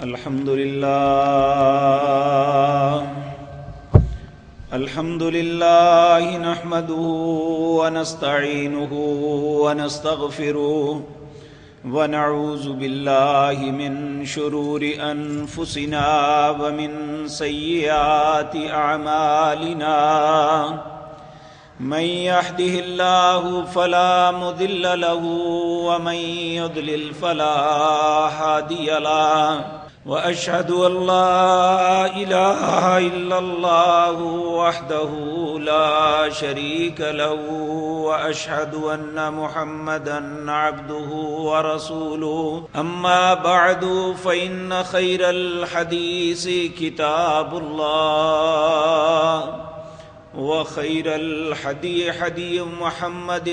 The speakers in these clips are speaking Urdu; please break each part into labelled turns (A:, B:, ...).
A: الحمد لله نحمده ونستعينه ونستغفره ونعوذ بالله من شرور أنفسنا ومن سيئات أعمالنا من يهده الله فلا مضل له ومن يضلل فلا هادي له وأشهد أن لا إله إلا الله وحده لا شريك له وأشهد أن محمدا عبده ورسوله أما بعد فإن خير الحديث كتاب الله وخير الحدي حدي محمد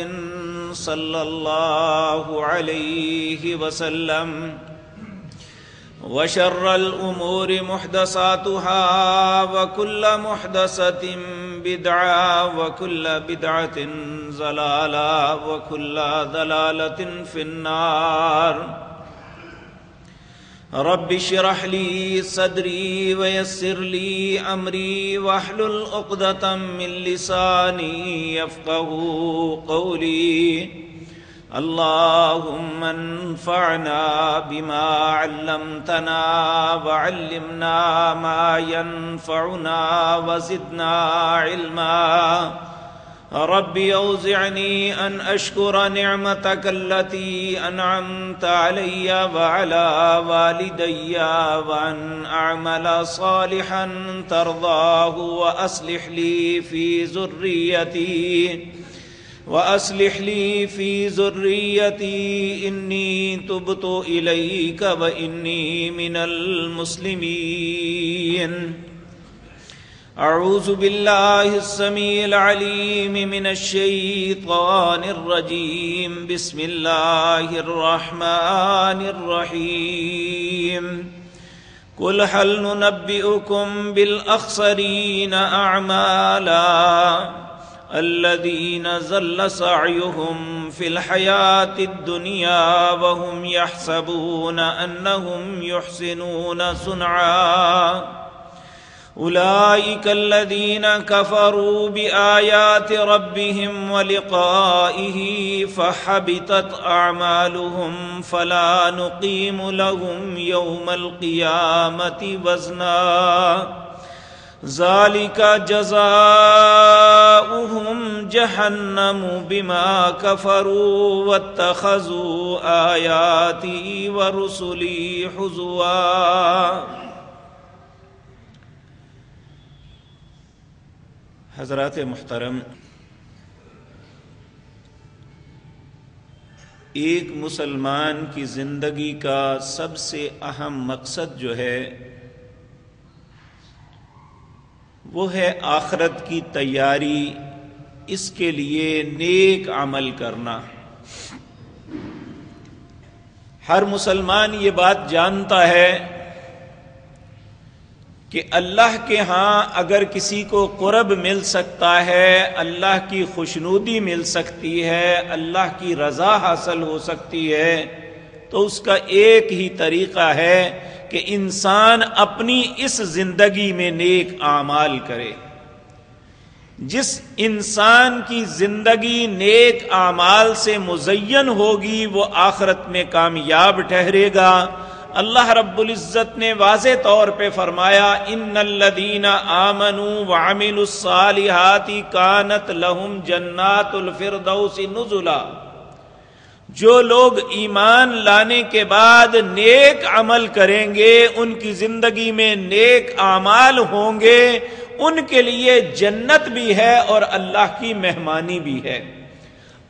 A: صلى الله عليه وسلم وشر الأمور محدثاتها وكل محدثة بدعة وكل بدعة ضلالة وكل ضلالة في النار رب اشرح لي صدري ويسر لي أمري واحلل عقدة من لساني يفقهوا قولي اللهم انفعنا بما علمتنا وعلمنا ما ينفعنا وزدنا علما رب أوزعني أن أشكر نعمتك التي أنعمت علي وعلى والدي وأن أعمل صالحا ترضاه وأصلح لي في ذريتي إني تبت إليك وإني من المسلمين أعوذ بالله السميع العليم من الشيطان الرجيم بسم الله الرحمن الرحيم قل هل ننبئكم بالأخسرين أعمالا الذين ضل سعيهم في الحياة الدنيا وهم يحسبون أنهم يحسنون صنعا أولئك الذين كفروا بآيات ربهم ولقائه فحبطت أعمالهم فلا نقيم لهم يوم القيامة وزنا ذلك جزاؤهم جهنم بما كفروا واتخذوا آياتي ورسلي هزوا. حضرات محترم، ایک مسلمان کی زندگی کا سب سے اہم مقصد جو ہے وہ ہے آخرت کی تیاری، اس کے لیے نیک عمل کرنا. ہر مسلمان یہ بات جانتا ہے کہ اللہ کے ہاں اگر کسی کو قرب مل سکتا ہے، اللہ کی خوشنودی مل سکتی ہے، اللہ کی رضا حاصل ہو سکتی ہے، تو اس کا ایک ہی طریقہ ہے کہ انسان اپنی اس زندگی میں نیک اعمال کرے. جس انسان کی زندگی نیک اعمال سے مزین ہوگی وہ آخرت میں کامیاب ٹھہرے گا. اللہ رب العزت نے واضح طور پہ فرمایا ان الذین آمنوا وعملوا الصالحات کانت لہم جنات الفردوس نزلا. جو لوگ ایمان لانے کے بعد نیک عمل کریں گے، ان کی زندگی میں نیک اعمال ہوں گے، ان کے لیے جنت بھی ہے اور اللہ کی مہمانی بھی ہے.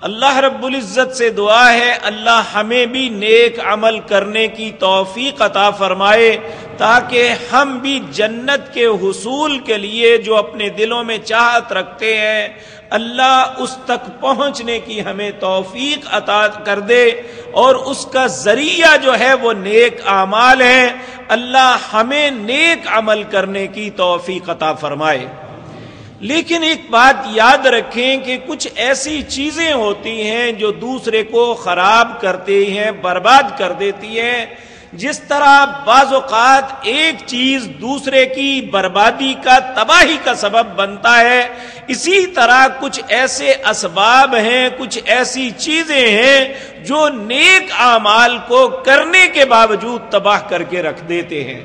A: اللہ رب العزت سے دعا ہے اللہ ہمیں بھی نیک عمل کرنے کی توفیق عطا فرمائے تاکہ ہم بھی جنت کے حصول کے لیے جو اپنے دلوں میں چاہت رکھتے ہیں اللہ اس تک پہنچنے کی ہمیں توفیق عطا کر دے، اور اس کا ذریعہ جو ہے وہ نیک اعمال ہے. اللہ ہمیں نیک عمل کرنے کی توفیق عطا فرمائے. لیکن ایک بات یاد رکھیں کہ کچھ ایسی چیزیں ہوتی ہیں جو دوسرے کو خراب کرتے ہیں، برباد کر دیتی ہیں، جس طرح بعض اوقات ایک چیز دوسرے کی بربادی کا، تباہی کا سبب بنتا ہے، اسی طرح کچھ ایسے اسباب ہیں، کچھ ایسی چیزیں ہیں جو نیک اعمال کو کرنے کے باوجود تباہ کر کے رکھ دیتے ہیں۔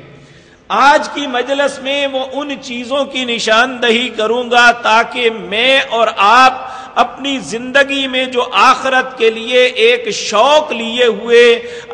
A: آج کی مجلس میں وہ ان چیزوں کی نشاندہی کروں گا تاکہ میں اور آپ اپنی زندگی میں جو آخرت کے لیے ایک شوق لیے ہوئے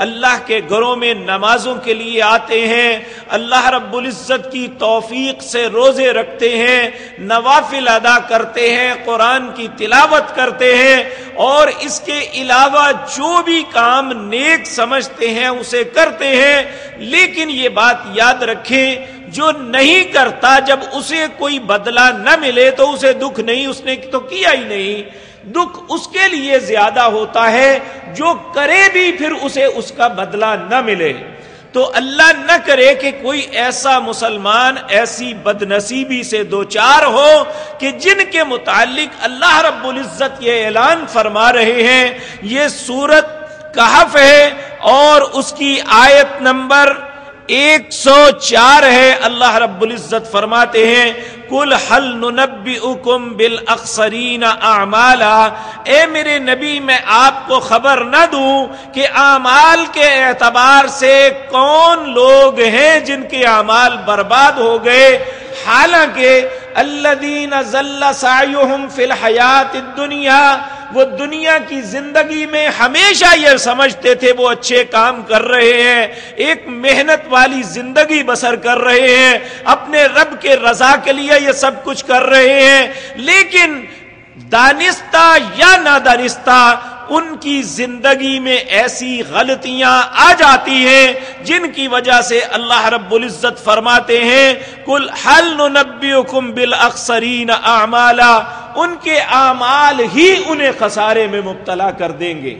A: اللہ کے گھروں میں نمازوں کے لیے آتے ہیں، اللہ رب العزت کی توفیق سے روزے رکھتے ہیں، نوافل ادا کرتے ہیں، قرآن کی تلاوت کرتے ہیں، اور اس کے علاوہ جو بھی کام نیک سمجھتے ہیں اسے کرتے ہیں، لیکن یہ بات یاد رکھیں جو نہیں کرتا جب اسے کوئی بدلہ نہ ملے تو اسے دکھ نہیں، اس نے تو کیا ہی نہیں، دکھ اس کے لیے زیادہ ہوتا ہے جو کرے بھی پھر اسے اس کا بدلہ نہ ملے۔ تو اللہ نہ کرے کہ کوئی ایسا مسلمان ایسی بدنصیبی سے دوچار ہو کہ جن کے متعلق اللہ رب العزت یہ اعلان فرما رہے ہیں۔ یہ سورت کہف ہے اور اس کی آیت نمبر 104 ہے۔ اللہ رب العزت فرماتے ہیں قُلْ هَلْ نُنَبِّئُكُمْ بِالْأَخْسَرِينَ أَعْمَالًا، اے میرے نبی میں آپ کو خبر نہ دوں کہ اعمال کے اعتبار سے کون لوگ ہیں جن کے اعمال برباد ہو گئے، حالانکہ الذین ضل سعیہم فی الحیات الدنیا، وہ دنیا کی زندگی میں ہمیشہ یہ سمجھتے تھے وہ اچھے کام کر رہے ہیں، ایک محنت والی زندگی بسر کر رہے ہیں، اپنے رب کے رضا کے لیے یہ سب کچھ کر رہے ہیں، لیکن دانستہ یا نادانستہ ان کی زندگی میں ایسی غلطیاں آ جاتی ہیں جن کی وجہ سے اللہ رب العزت فرماتے ہیں قُلْ هَلْ نُنَبِّئُكُمْ بِالْأَخْسَرِينَ أَعْمَالًا، ان کے اعمال ہی انہیں خسارے میں مبتلا کر دیں گے۔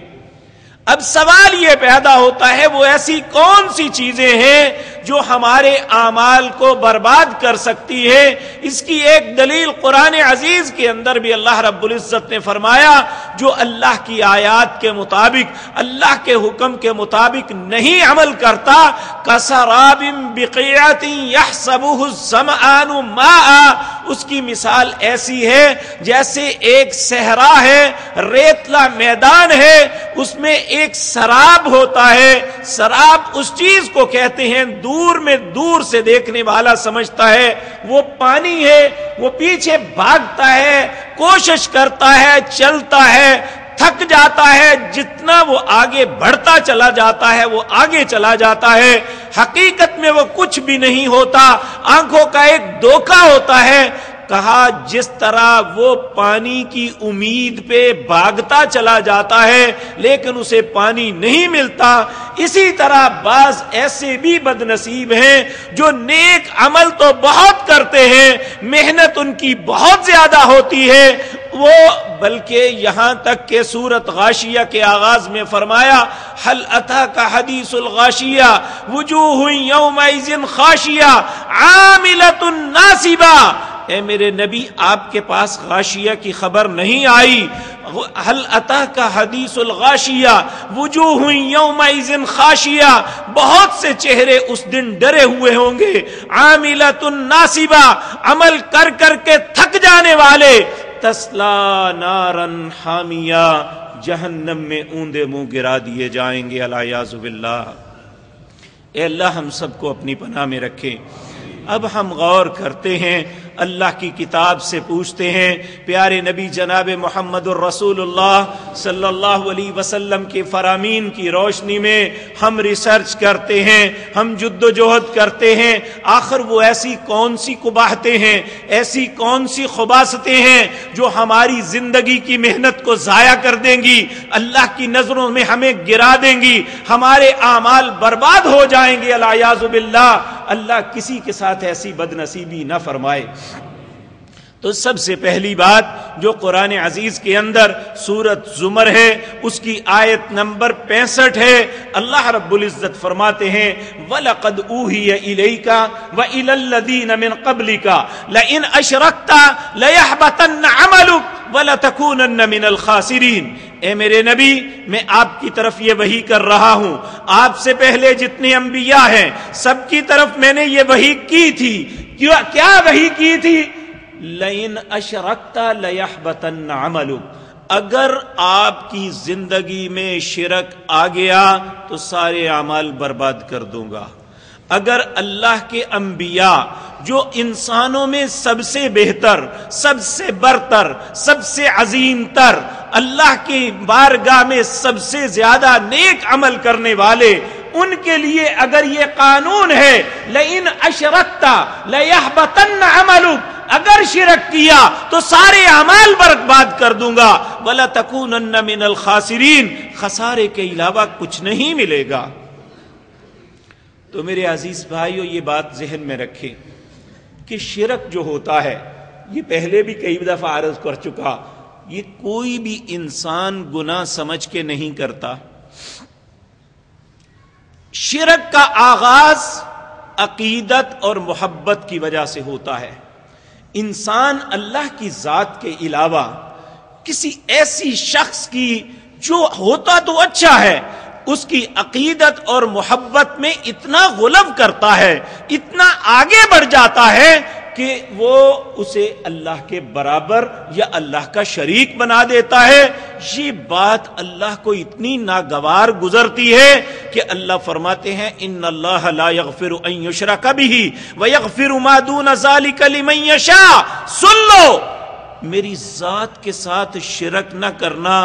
A: اب سوال یہ پیدا ہوتا ہے وہ ایسی کون سی چیزیں ہیں جو ہمارے اعمال کو برباد کر سکتی ہے؟ اس کی ایک دلیل قرآن عزیز کے اندر بھی اللہ رب العزت نے فرمایا جو اللہ کی آیات کے مطابق، اللہ کے حکم کے مطابق نہیں عمل کرتا، کسراب بقیعۃ یحسبہ الظمآن ماء، اس کی مثال ایسی ہے جیسے ایک صحرا ہے، ریتلا میدان ہے، اس میں ایک سراب ہوتا ہے۔ سراب اس چیز کو کہتے ہیں دور میں دور سے دیکھنے والا سمجھتا ہے وہ پانی ہے، وہ پیچھے بھاگتا ہے، کوشش کرتا ہے، چلتا ہے، تھک جاتا ہے، جتنا وہ آگے بڑھتا چلا جاتا ہے وہ آگے چلا جاتا ہے، حقیقت میں وہ کچھ بھی نہیں ہوتا، آنکھوں کا ایک دھوکہ ہوتا ہے۔ کہا جس طرح وہ پانی کی امید پہ بھاگتا چلا جاتا ہے لیکن اسے پانی نہیں ملتا، اسی طرح بعض ایسے بھی بدنصیب ہیں جو نیک عمل تو بہت کرتے ہیں، محنت ان کی بہت زیادہ ہوتی ہے، وہ بلکہ یہاں تک کہ سورت غاشیہ کے آغاز میں فرمایا هل اتاک حدیث الغاشیہ وجوہ یومئذ خاشیہ عاملۃ ناصبہ، اے میرے نبی آپ کے پاس غاشیہ کی خبر نہیں آئی؟ هل اتاک حدیث الغاشیہ وجوہ یومئذ خاشیہ، بہت سے چہرے اس دن ڈرے ہوئے ہوں گے، عاملۃ ناصبہ، عمل کر کر کے تھک جانے والے، تسلا نارا حامیہ، جہنم میں اوندے منہ گرا دیے جائیں گے، العیاذ باللہ۔ اے اللہ ہم سب کو اپنی پناہ میں رکھے۔ اب ہم غور کرتے ہیں، اللہ کی کتاب سے پوچھتے ہیں، پیارے نبی جناب محمد الرسول اللہ صلی اللہ علیہ وسلم کے فرامین کی روشنی میں ہم ریسرچ کرتے ہیں، ہم جد و جہد کرتے ہیں، آخر وہ ایسی کون سی قباحتیں ہیں، ایسی کون سی خباثتیں ہیں جو ہماری زندگی کی محنت کو ضائع کر دیں گی، اللہ کی نظروں میں ہمیں گرا دیں گی، ہمارے اعمال برباد ہو جائیں گے، العیاذ باللہ۔ اللہ کسی کے ساتھ ایسی بدنصیبی نہ فرمائے۔ تو سب سے پہلی بات جو قرآن عزیز کے اندر سورت زمر ہے اس کی آیت نمبر 65 ہے، اللہ رب العزت فرماتے ہیں وَلَقَدْ أُوحِيَ إِلَيْكَ وَإِلَى الَّذِينَ مِن قَبْلِكَ لَئِنْ أَشْرَكْتَ لَيَحْبَطَنَّ عَمَلُكَ، وَلَتَكُونَنَّ مِنَ الْخَاسِرِينَ، اے میرے نبی میں آپ کی طرف یہ وحی کر رہا ہوں، آپ سے پہلے جتنے انبیاء ہیں سب کی طرف میں نے یہ وحی کی تھی۔ کیا وحی کی تھی؟ لَإِنْ أَشْرَكْتَ لَيَحْبَطَنَّ عَمَلُكَ، اگر آپ کی زندگی میں شرک آ گیا تو سارے اعمال برباد کر دوں گا۔ اگر اللہ کے انبیاء جو انسانوں میں سب سے بہتر، سب سے برتر، سب سے عظیم تر، اللہ کی بارگاہ میں سب سے زیادہ نیک عمل کرنے والے، ان کے لیے اگر یہ قانون ہے لَإِنْ أَشْرَكْتَ لَيَحْبَطَنَّ عَمَلُكَ، اگر شرک کیا تو سارے اعمال برباد کر دوں گا، وَلَتَكُونَنَّ مِنَ الْخَاسِرِينَ، خسارے کے علاوہ کچھ نہیں ملے گا۔ تو میرے عزیز بھائیو، یہ بات ذہن میں رکھیں کہ شرک جو ہوتا ہے، یہ پہلے بھی کئی دفعہ عرض کر چکا، یہ کوئی بھی انسان گناہ سمجھ کے نہیں کرتا۔ شرک کا آغاز عقیدت اور محبت کی وجہ سے ہوتا ہے۔ انسان اللہ کی ذات کے علاوہ کسی ایسی شخص کی جو ہوتا تو اچھا ہے، اس کی عقیدت اور محبت میں اتنا غلو کرتا ہے، اتنا آگے بڑھ جاتا ہے کہ وہ اسے اللہ کے برابر یا اللہ کا شریک بنا دیتا ہے۔ یہ بات اللہ کو اتنی ناگوار گزرتی ہے کہ اللہ فرماتے ہیں ان اللہ لا یغفر ان یشرک بہ ویغفر ما دون ذلک لمن یشاء۔ سن لو، میری ذات کے ساتھ شرک نہ کرنا،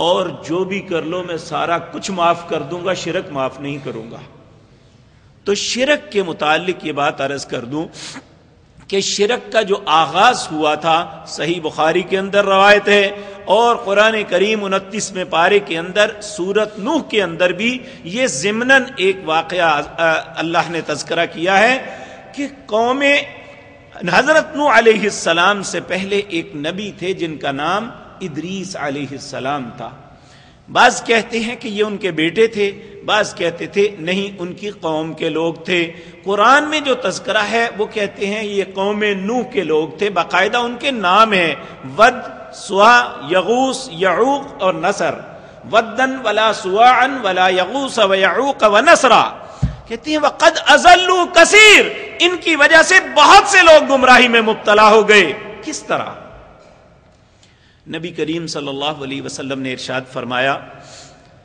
A: اور جو بھی کر لو میں سارا کچھ معاف کر دوں گا، شرک معاف نہیں کروں گا۔ تو شرک کے متعلق یہ بات عرض کر دوں کہ شرک کا جو آغاز ہوا تھا، صحیح بخاری کے اندر روایت ہے، اور قرآن کریم 29 پارے کے اندر سورت نوح کے اندر بھی یہ ضمناً ایک واقعہ اللہ نے تذکرہ کیا ہے کہ قوم حضرت نوح علیہ السلام سے پہلے ایک نبی تھے جن کا نام ادریس علیہ السلام تھا۔ بعض کہتے ہیں کہ یہ ان کے بیٹے تھے، بعض کہتے تھے نہیں ان کی قوم کے لوگ تھے۔ قرآن میں جو تذکرہ ہے وہ کہتے ہیں یہ قوم نوح کے لوگ تھے، باقاعدہ ان کے نام ہیں ود، سوا، یغوس، یعوق اور نصر۔ ودن ولا سواعا ولا یغوس ویعوق ونصرا، کہتے ہیں وقد اضلوا کثیر، ان کی وجہ سے بہت سے لوگ گمراہی میں مبتلا ہو گئے۔ کس طرح؟ نبی کریم صلی اللہ علیہ وسلم نے ارشاد فرمایا،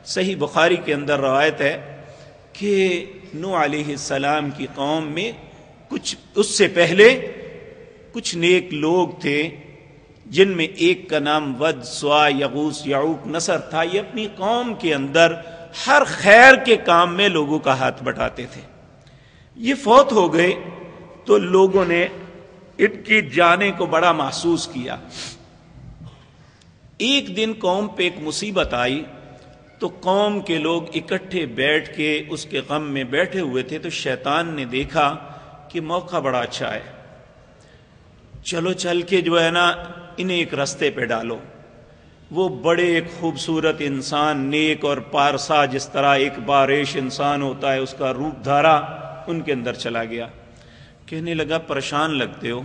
A: صحیح بخاری کے اندر روایت ہے کہ نوح علیہ السلام کی قوم میں اس سے پہلے کچھ نیک لوگ تھے جن میں ایک کا نام ود، سوا، یغوس، یعوق، نصر تھا۔ یہ اپنی قوم کے اندر ہر خیر کے کام میں لوگوں کا ہاتھ بٹاتے تھے۔ یہ فوت ہو گئے تو لوگوں نے ان کی جانے کو بڑا محسوس کیا۔ ایک دن قوم پہ ایک مصیبت آئی تو قوم کے لوگ اکٹھے بیٹھ کے اس کے غم میں بیٹھے ہوئے تھے، تو شیطان نے دیکھا کہ موقع بڑا اچھا ہے، چلو چل کے جو ہے نا انہیں ایک رستے پہ ڈالو۔ وہ بڑے ایک خوبصورت انسان، نیک اور پارسا، جس طرح ایک باریش انسان ہوتا ہے اس کا روپ دھارا، ان کے اندر چلا گیا۔ کہنے لگا پریشان لگتے ہو۔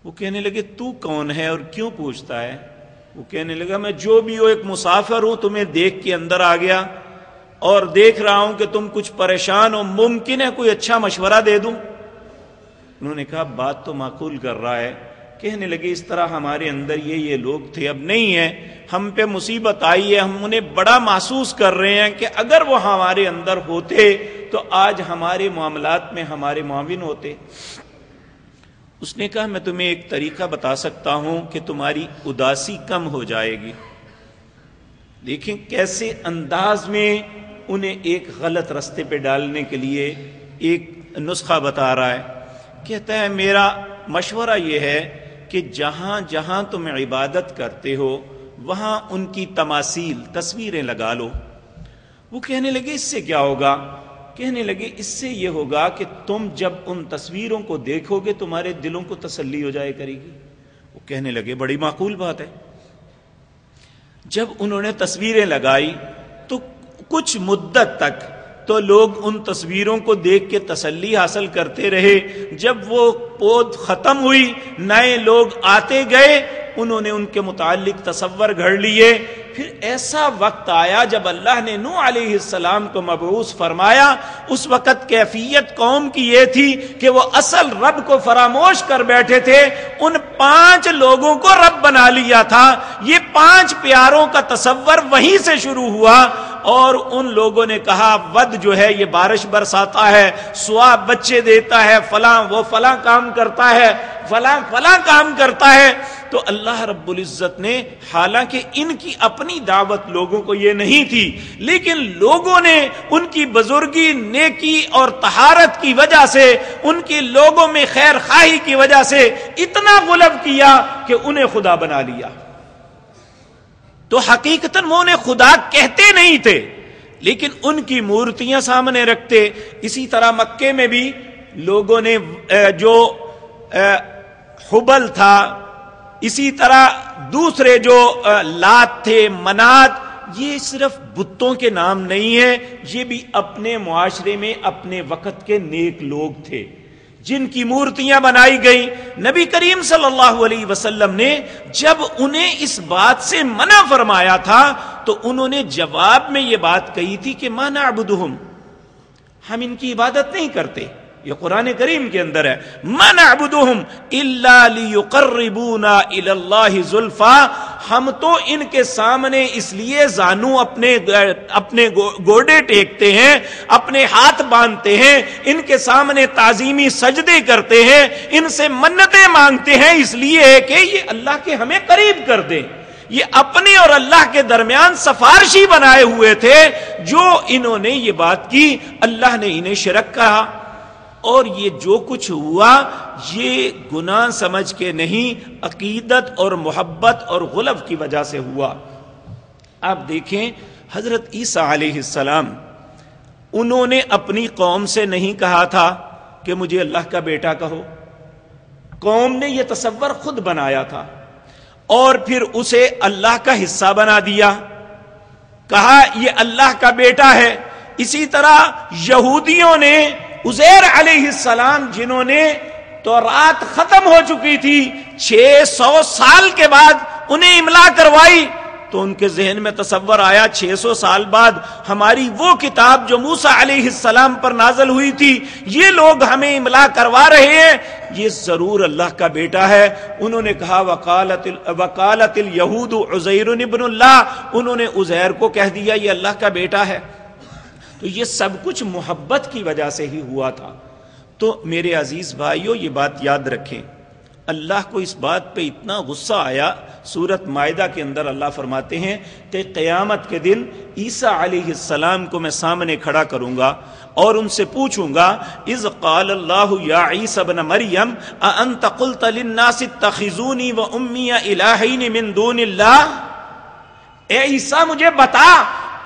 A: وہ کہنے لگے تو کون ہے اور کیوں پوچھتا ہے؟ وہ کہنے لگا میں جو بھی ہو ایک مسافر ہوں، تمہیں دیکھ کے اندر آ گیا اور دیکھ رہا ہوں کہ تم کچھ پریشان ہو، ممکن ہے کوئی اچھا مشورہ دے دوں؟ انہوں نے کہا بات تو معقول کر رہا ہے۔ کہنے لگے اس طرح ہمارے اندر یہ لوگ تھے، اب نہیں ہے، ہم پہ مصیبت آئی ہے، ہم انہیں بڑا محسوس کر رہے ہیں کہ اگر وہ ہمارے اندر ہوتے تو آج ہمارے معاملات میں ہمارے معاون ہوتے۔ اس نے کہا میں تمہیں ایک طریقہ بتا سکتا ہوں کہ تمہاری اداسی کم ہو جائے گی۔ دیکھیں کیسے انداز میں انہیں ایک غلط رستے پہ ڈالنے کے لیے ایک نسخہ بتا رہا ہے۔ کہتا ہے میرا مشورہ یہ ہے کہ جہاں جہاں تم عبادت کرتے ہو وہاں ان کی تماثیل، تصویریں لگا لو۔ وہ کہنے لگے اس سے کیا ہوگا؟ کہنے لگے اس سے یہ ہوگا کہ تم جب ان تصویروں کو دیکھو گے تمہارے دلوں کو تسلی ہو جائے کرے گی۔ وہ کہنے لگے بڑی معقول بات ہے۔ جب انہوں نے تصویریں لگائی تو کچھ مدت تک تو لوگ ان تصویروں کو دیکھ کے تسلی حاصل کرتے رہے۔ جب وہ پود ختم ہوئی، نئے لوگ آتے گئے انہوں نے ان کے متعلق تصور گھڑ لیے. پھر ایسا وقت آیا جب اللہ نے نوح علیہ السلام کو مبعوث فرمایا. اس وقت کیفیت قوم کی یہ تھی کہ وہ اصل رب کو فراموش کر بیٹھے تھے. ان 5 لوگوں کو رب بنا لیا تھا. یہ 5 پیاروں کا تصور وہیں سے شروع ہوا. اور ان لوگوں نے کہا ود جو ہے یہ بارش برساتا ہے, سوا بچے دیتا ہے, فلاں وہ فلاں کام کرتا ہے, فلاں کام کرتا ہے. تو اللہ رب العزت نے, حالانکہ ان کی اپنی دعوت لوگوں کو یہ نہیں تھی, لیکن لوگوں نے ان کی بزرگی, نیکی اور طہارت کی وجہ سے, ان کی لوگوں میں خیر خواہی کی وجہ سے اتنا غلب کیا کہ انہیں خدا بنا لیا. تو حقیقتاً وہ انہیں خدا کہتے نہیں تھے, لیکن ان کی مورتیاں سامنے رکھتے. اسی طرح مکے میں بھی لوگوں نے جو حبل تھا, اسی طرح دوسرے جو لات تھے, منات, یہ صرف بتوں کے نام نہیں ہیں, یہ بھی اپنے معاشرے میں اپنے وقت کے نیک لوگ تھے جن کی مورتیاں بنائی گئیں. نبی کریم صلی اللہ علیہ وسلم نے جب انہیں اس بات سے منع فرمایا تھا تو انہوں نے جواب میں یہ بات کہی تھی کہ ما نعبدہم, ہم ان کی عبادت نہیں کرتے. یہ قرآن کریم کے اندر ہے, ما نعبدہم الا لیقربونا الی اللہ زلفا, ہم تو ان کے سامنے اس لیے زانو اپنے گوڑے ٹیکتے ہیں, اپنے ہاتھ باندھتے ہیں, ان کے سامنے تعظیمی سجدے کرتے ہیں, ان سے منتیں مانگتے ہیں, اس لیے کہ یہ اللہ کے ہمیں قریب کر دیں. یہ اپنے اور اللہ کے درمیان سفارشی بنائے ہوئے تھے. جو انہوں نے یہ بات کی, اللہ نے انہیں شرک کہا. اور یہ جو کچھ ہوا یہ گناہ سمجھ کے نہیں, عقیدت اور محبت اور غلب کی وجہ سے ہوا. آپ دیکھیں حضرت عیسیٰ علیہ السلام, انہوں نے اپنی قوم سے نہیں کہا تھا کہ مجھے اللہ کا بیٹا کہو. قوم نے یہ تصور خود بنایا تھا اور پھر اسے اللہ کا حصہ بنا دیا, کہا یہ اللہ کا بیٹا ہے. اسی طرح یہودیوں نے عزیر علیہ السلام, جنہوں نے تورات ختم ہو چکی تھی, 600 سال کے بعد انہیں املا کروائی, تو ان کے ذہن میں تصور آیا 600 سال بعد ہماری وہ کتاب جو موسیٰ علیہ السلام پر نازل ہوئی تھی, یہ لوگ ہمیں املا کروا رہے ہیں, یہ ضرور اللہ کا بیٹا ہے. انہوں نے کہا وقالت الیہود عزیر ابن اللہ, انہوں نے عزیر کو کہہ دیا یہ اللہ کا بیٹا ہے. تو یہ سب کچھ محبت کی وجہ سے ہی ہوا تھا. تو میرے عزیز بھائیوں, یہ بات یاد رکھیں, اللہ کو اس بات پہ اتنا غصہ آیا. سورۃ مائدہ کے اندر اللہ فرماتے ہیں کہ قیامت کے دن عیسیٰ علیہ السلام کو میں سامنے کھڑا کروں گا اور ان سے پوچھوں گا اذ قال اللہ یا عیسیٰ ابن مریم اانت قلت للناس اتخذونی و امی الہین من دون اللہ, اے عیسیٰ مجھے بتا,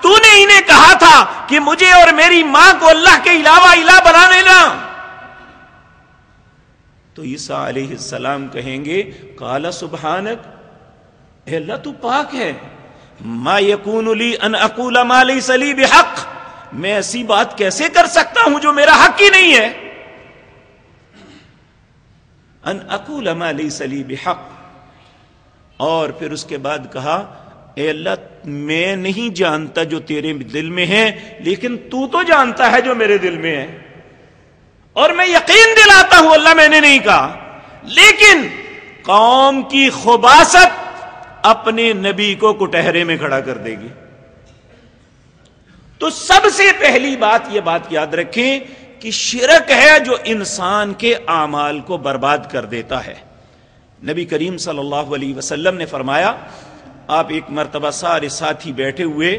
A: تو نے انہیں کہا تھا کہ مجھے اور میری ماں کو اللہ کے علاوہ الہ بنا لینا. تو عیسیٰ علیہ السلام کہیں گے قال سبحانک, اے اللہ تو پاک ہے, ما یکون لی ان اقول ما لیس لی بحق, میں ایسی بات کیسے کر سکتا ہوں جو میرا حق ہی نہیں ہے. ان اقول ما لیس لی بحق. اور پھر اس کے بعد کہا اے اللہ میں نہیں جانتا جو تیرے دل میں ہے, لیکن تو جانتا ہے جو میرے دل میں ہے, اور میں یقین دلاتا ہوں اللہ میں نے نہیں کہا. لیکن قوم کی خباثت اپنے نبی کو کٹہرے میں کھڑا کر دے گی. تو سب سے پہلی بات یہ بات یاد رکھیں کہ شرک ہے جو انسان کے اعمال کو برباد کر دیتا ہے. نبی کریم صلی اللہ علیہ وسلم نے فرمایا, آپ ایک مرتبہ سارے ساتھی بیٹھے ہوئے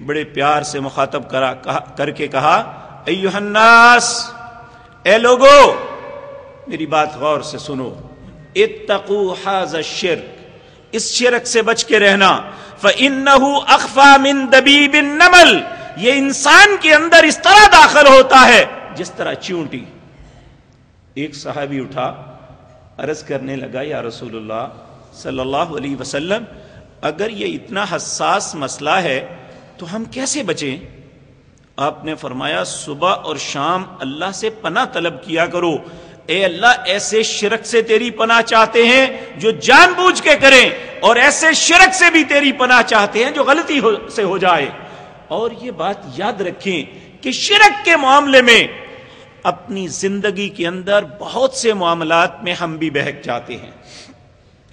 A: بڑے پیار سے مخاطب کر کے کہا ایھا الناس, اے لوگو میری بات غور سے سنو, اتقوا ھذا الشرک, اس شرک سے بچ کے رہنا, فإنہ اخفی من دبیب النمل, یہ انسان کے اندر اس طرح داخل ہوتا ہے جس طرح چیونٹی. ایک صحابی اٹھا, عرض کرنے لگا یا رسول اللہ صلی اللہ علیہ وسلم, اگر یہ اتنا حساس مسئلہ ہے تو ہم کیسے بچیں؟ آپ نے فرمایا صبح اور شام اللہ سے پناہ طلب کیا کرو, اے اللہ ایسے شرک سے تیری پناہ چاہتے ہیں جو جان بوجھ کے کریں، اور ایسے شرک سے بھی تیری پناہ چاہتے ہیں جو غلطی سے ہو جائے۔ اور یہ بات یاد رکھیں کہ شرک کے معاملے میں اپنی زندگی کے اندر بہت سے معاملات میں ہم بھی بہک جاتے ہیں۔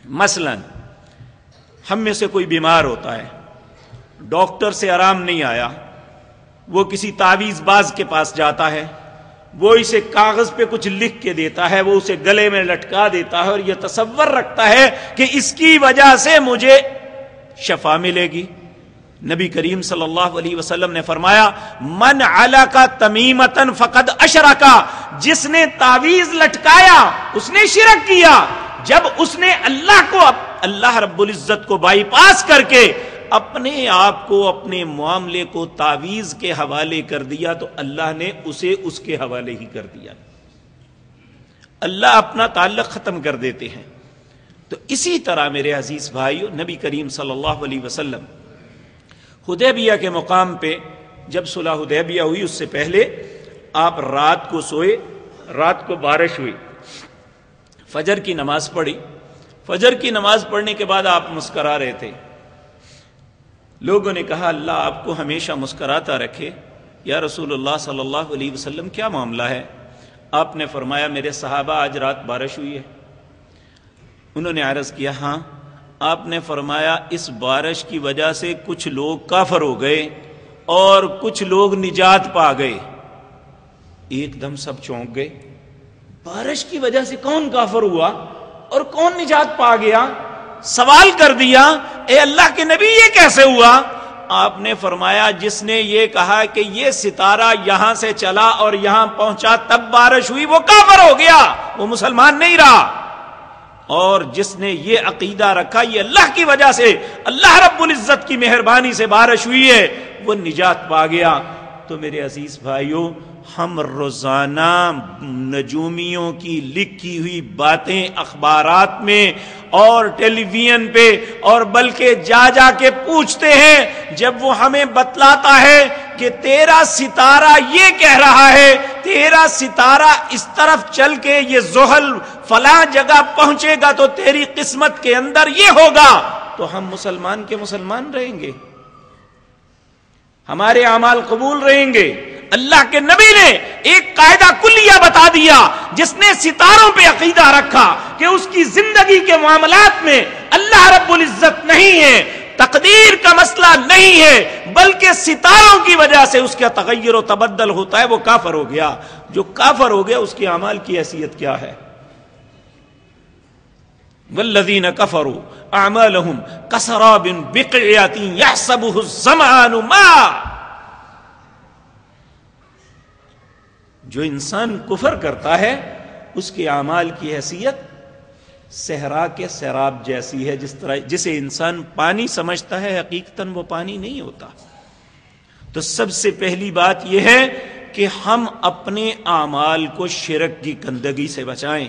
A: مثلا ہم میں سے کوئی بیمار ہوتا ہے، ڈاکٹر سے آرام نہیں آیا، وہ کسی تعویذ باز کے پاس جاتا ہے، وہ اسے کاغذ پہ کچھ لکھ کے دیتا ہے، وہ اسے گلے میں لٹکا دیتا ہے اور یہ تصور رکھتا ہے کہ اس کی وجہ سے مجھے شفا ملے گی۔ نبی کریم صلی اللہ علیہ وسلم نے فرمایا من علق تمیمۃ فقد اشرک، جس نے تعویذ لٹکایا اس نے شرک کیا۔ جب اس نے اللہ رب العزت کو بائی پاس کر کے اپنے آپ کو، اپنے معاملے کو تعویذ کے حوالے کر دیا تو اللہ نے اسے اس کے حوالے ہی کر دیا۔ اللہ اپنا تعلق ختم کر دیتے ہیں۔ تو اسی طرح میرے عزیز بھائیو، نبی کریم صلی اللہ علیہ وسلم حدیبیہ کے مقام پہ جب صلح حدیبیہ ہوئی، اس سے پہلے آپ رات کو سوئے، رات کو بارش ہوئی، فجر کی نماز پڑھی، فجر کی نماز پڑھنے کے بعد آپ مسکرا رہے تھے۔ لوگوں نے کہا اللہ آپ کو ہمیشہ مسکراتا رکھے، یا رسول اللہ صلی اللہ علیہ وسلم کیا معاملہ ہے؟ آپ نے فرمایا میرے صحابہ آج رات بارش ہوئی ہے۔ انہوں نے عرض کیا ہاں۔ آپ نے فرمایا اس بارش کی وجہ سے کچھ لوگ کافر ہو گئے اور کچھ لوگ نجات پا گئے۔ ایک دم سب چونک گئے، بارش کی وجہ سے کون کافر ہوا اور کون نجات پا گیا؟ سوال کر دیا اے اللہ کے نبی یہ کیسے ہوا؟ آپ نے فرمایا جس نے یہ کہا کہ یہ ستارہ یہاں سے چلا اور یہاں پہنچا تب بارش ہوئی، وہ کافر ہو گیا، وہ مسلمان نہیں رہا۔ اور جس نے یہ عقیدہ رکھا یہ اللہ کی وجہ سے، اللہ رب العزت کی مہربانی سے بارش ہوئی ہے، وہ نجات پا گیا۔ تو میرے عزیز بھائیوں، ہم روزانہ نجومیوں کی لکھی ہوئی باتیں اخبارات میں اور ٹیلی ویژن پہ اور بلکہ جا جا کے پوچھتے ہیں، جب وہ ہمیں بتلاتا ہے کہ تیرا ستارہ یہ کہہ رہا ہے، تیرا ستارہ اس طرف چل کے یہ زحل فلاں جگہ پہنچے گا تو تیری قسمت کے اندر یہ ہوگا، تو ہم مسلمان کے مسلمان رہیں گے، ہمارے اعمال قبول رہیں گے۔ اللہ کے نبی نے ایک قاعدہ کلیہ بتا دیا، جس نے ستاروں پہ عقیدہ رکھا کہ اس کی زندگی کے معاملات میں اللہ رب العزت نہیں ہے، تقدیر کا مسئلہ نہیں ہے، بلکہ ستاروں کی وجہ سے اس کا تغیر و تبدل ہوتا ہے، وہ کافر ہو گیا۔ جو کافر ہو گیا اس کے اعمال کی حیثیت کیا ہے؟ والذین کفروا اعمالهم کسراب بقیعۃ یحسبہ الظمآن ماء۔ جو انسان کفر کرتا ہے اس کے اعمال کی حیثیت صحرا کے سیراب جیسی ہے، جسے انسان پانی سمجھتا ہے حقیقتاً وہ پانی نہیں ہوتا۔ تو سب سے پہلی بات یہ ہے کہ ہم اپنے اعمال کو شرک کی گندگی سے بچائیں۔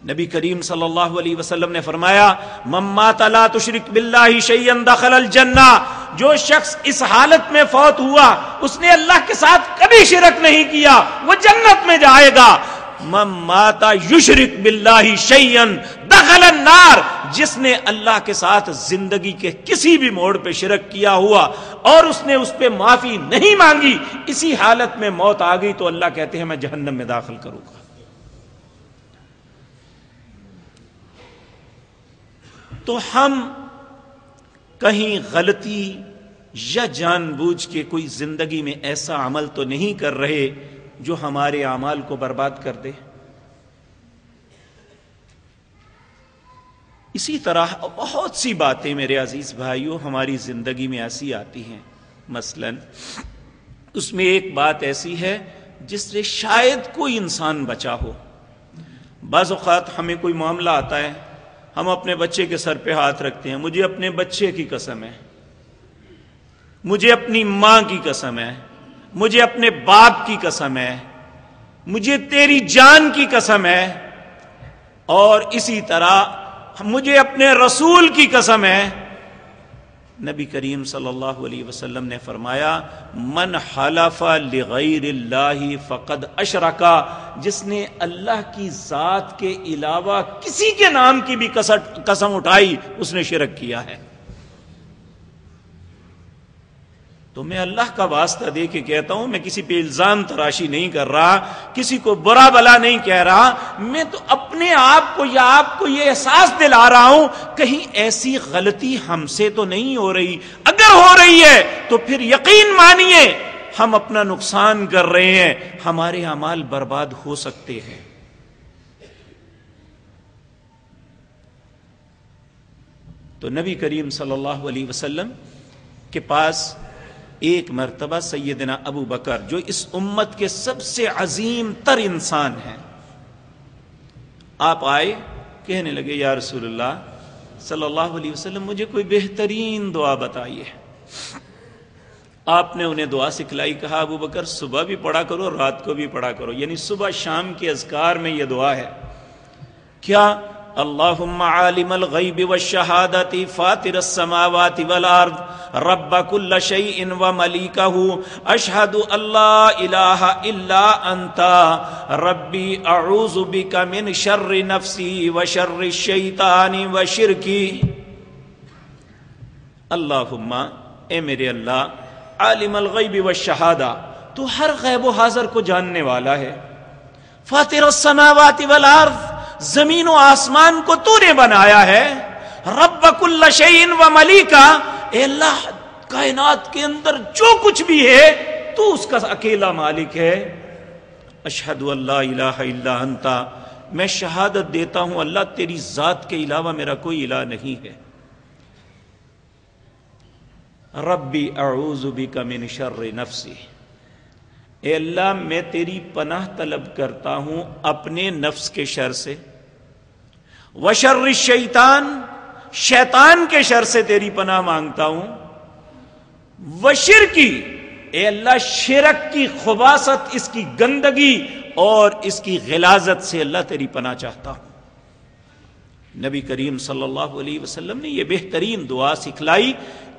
A: نبی کریم صلی اللہ علیہ وسلم نے فرمایا من مات لا تشرک باللہ شیئا دخل الجنہ، جو شخص اس حالت میں فوت ہوا اس نے اللہ کے ساتھ کبھی شرک نہیں کیا، وہ جنت میں جائے گا۔ من مات یشرک باللہ شیئا دخل النار، جس نے اللہ کے ساتھ زندگی کے کسی بھی موڑ پہ شرک کیا ہوا اور اس نے اس پہ معافی نہیں مانگی، اسی حالت میں موت آ گئی تو اللہ کہتے ہیں میں جہنم میں داخل کروں گا۔ تو ہم کہیں غلطی یا جان بوجھ کے کوئی زندگی میں ایسا عمل تو نہیں کر رہے جو ہمارے اعمال کو برباد کر دے۔ اسی طرح بہت سی باتیں میرے عزیز بھائیوں ہماری زندگی میں ایسی آتی ہیں، مثلا اس میں ایک بات ایسی ہے جس سے شاید کوئی انسان بچا ہو۔ بعض اوقات ہمیں کوئی معاملہ آتا ہے، ہم اپنے بچے کے سر پہ ہاتھ رکھتے ہیں، مجھے اپنے بچے کی قسم ہے، مجھے اپنی ماں کی قسم ہے، مجھے اپنے باپ کی قسم ہے، مجھے تیری جان کی قسم ہے، اور اسی طرح مجھے اپنے رسول کی قسم ہے، نبی کریم صلی اللہ علیہ وسلم نے فرمایا من حلف لغیر اللہ فقد اشرکا، جس نے اللہ کی ذات کے علاوہ کسی کے نام کی بھی قسم اٹھائی اس نے شرک کیا ہے۔ تو میں اللہ کا واسطہ دے کے کہتا ہوں، میں کسی پہ الزام تراشی نہیں کر رہا، کسی کو برا بلا نہیں کہہ رہا، میں تو اپنے آپ کو یا آپ کو یہ احساس دلا رہا ہوں کہیں ایسی غلطی ہم سے تو نہیں ہو رہی، اگر ہو رہی ہے تو پھر یقین مانیے ہم اپنا نقصان کر رہے ہیں، ہمارے اعمال برباد ہو سکتے ہیں۔ تو نبی کریم صلی اللہ علیہ وسلم کے پاس ایک مرتبہ سیدنا ابو بکر جو اس امت کے سب سے عظیم تر انسان ہیں، آپ آئے، کہنے لگے یا رسول اللہ صلی اللہ علیہ وسلم مجھے کوئی بہترین دعا بتائیے۔ آپ نے انہیں دعا سکھلائی، کہا ابو بکر صبح بھی پڑھا کرو رات کو بھی پڑھا کرو، یعنی صبح شام کے اذکار میں یہ دعا ہے۔ کیا؟ اللہم عالم الغیب والشہادۃ فاطر السماوات والارض رب کل شیء وملیکہ اشہد ان لا الہ الا انت ربی اعوذ بک من شر نفسی وشر الشیطان وشرکی۔ اللہم، اے میرے اللہ، عالم الغیب والشہادہ، تو ہر غیب و حاضر کو جاننے والا ہے، فاطر السماوات والارض، زمین و آسمان کو تو نے بنایا ہے، رب کل شیء و ملیکا، اے اللہ کائنات کے اندر جو کچھ بھی ہے تو اس کا اکیلا مالک ہے، اشہد ان لا الہ الا انت، میں شہادت دیتا ہوں اللہ تیری ذات کے علاوہ میرا کوئی الہ نہیں ہے، ربی اعوذ بک من شر نفسی، اے اللہ میں تیری پناہ طلب کرتا ہوں اپنے نفس کے شر سے، وشر الشیطان، شیطان کے شر سے تیری پناہ مانگتا ہوں، وشرکی، اے اللہ شرک کی خباثت، اس کی گندگی اور اس کی غلاظت سے اللہ تیری پناہ چاہتا ہوں۔ نبی کریم صلی اللہ علیہ وسلم نے یہ بہترین دعا سکھلائی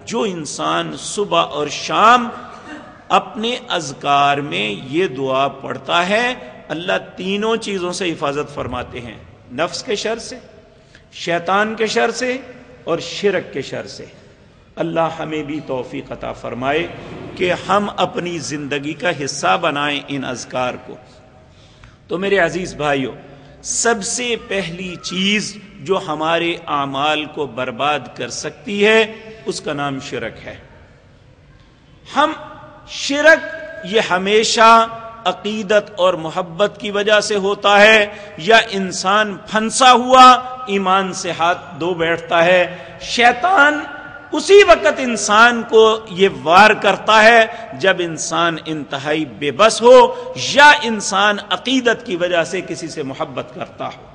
A: جو انسان صبح اور شام اپنے اذکار میں یہ دعا پڑھتا ہے، اللہ تینوں چیزوں سے حفاظت فرماتے ہیں، نفس کے شر سے، شیطان کے شر سے اور شرک کے شر سے۔ اللہ ہمیں بھی توفیق عطا فرمائے کہ ہم اپنی زندگی کا حصہ بنائیں ان اذکار کو۔ تو میرے عزیز بھائیوں، سب سے پہلی چیز جو ہمارے اعمال کو برباد کر سکتی ہے اس کا نام شرک ہے۔ ہم شرک یہ ہمیشہ عقیدت اور محبت کی وجہ سے ہوتا ہے، یا انسان پھنسا ہوا ایمان سے ہاتھ دھو بیٹھتا ہے، شیطان اسی وقت انسان کو یہ وار کرتا ہے جب انسان انتہائی بے بس ہو یا انسان عقیدت کی وجہ سے کسی سے محبت کرتا ہو۔